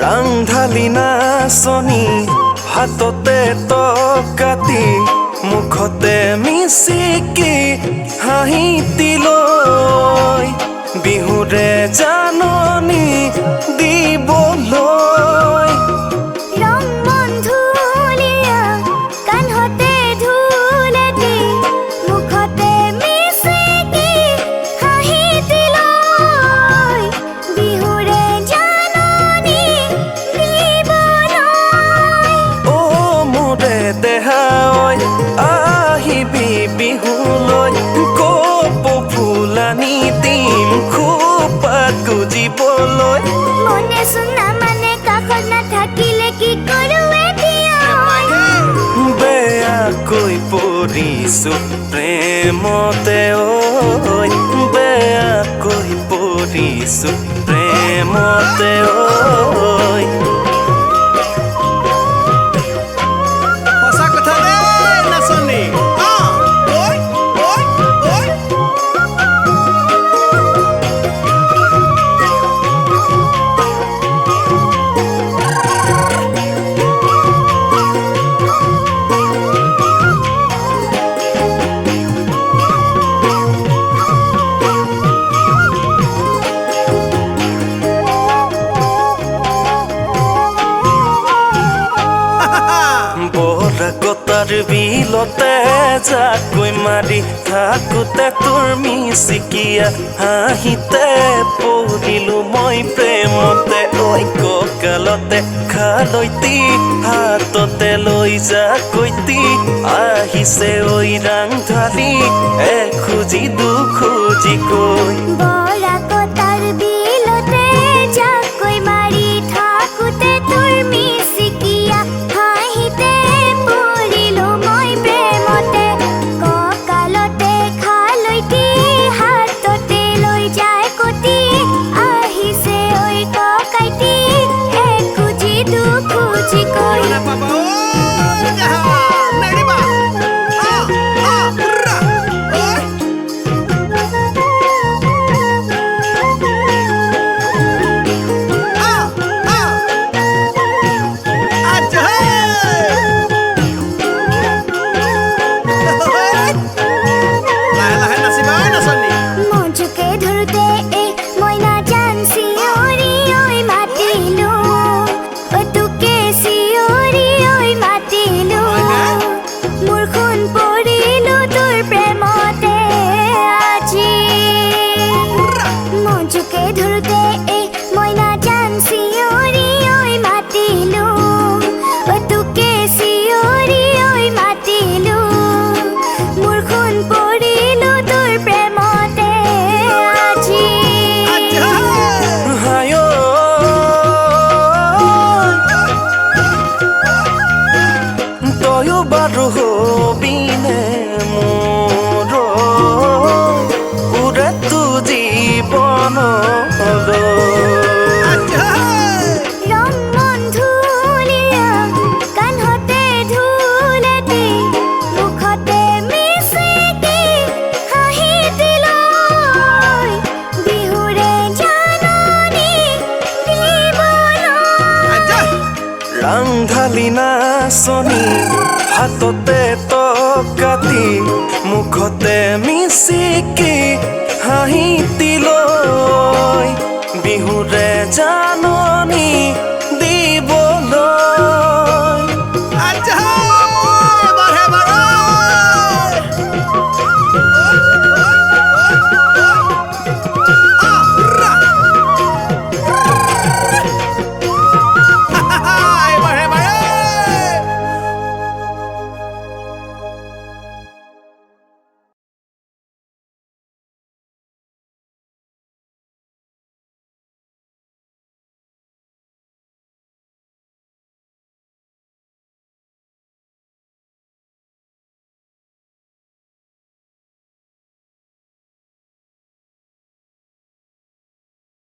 ৰাংঢালি নাচনি হাততে টকাতি মুখতে মিচিকি হাঁহিতি লৈ বিহুৰে জাননী দিবলৈ আহিবি বিহুলৈ কপৌ ফুলানি দিম খোপাত গুজিবলৈ মনে শুনা মানে কাষত নাথাকিলে কি কৰো এতিয়া বেয়াকৈ পৰিছো প্ৰেমতে ঐ বেয়াকৈ পৰিছো প্ৰেমতে ঐ বৰাকতাৰ বিলতে জাকৈ মাৰি থাকোতে তোৰ মিচিকিয়া হাঁহিতে পৰিলো মই প্ৰেমতে ঐ কঁকালতে খালৈতি হাততে লৈ জাকৈতি আহিছে ঐ ৰাংঢালি এখুজি দুখুজি কৈ বৰাকতাৰ বিলতে জাকৈ মাৰি থাকোতে তোৰ মিচিকিয়া হাঁহিতে পৰিলো মই প্ৰেমতে কঁকালতে খালৈতি হাততে লৈ যায় কটি আহিছে ঐ ককাইটি এখুজি দুখুজি কৈ মঞ্চকে ধৰোতে মই নাজান চিঞৰি ঐ মাতিলো তোকে চিঞৰি ঐ মাতিলো মোৰ খুন পৰিলো তোৰ প্ৰেমতে আজি মঞ্চকে ধৰোতে মই নাজান চিঞৰি ঐ মাতিলো তোকে চিঞৰি ঐ মাতিলো মোৰ খুন পৰিলো তোৰ প্ৰেমতে আজি তয়ো বাৰু হবিনে মোৰ উৰেটো জীৱনলৈ ৰাংঢালি নাচনি হাততে টকাতি মুখতে মিচিকি হাঁহিতি লৈ বিহুৰে জাননী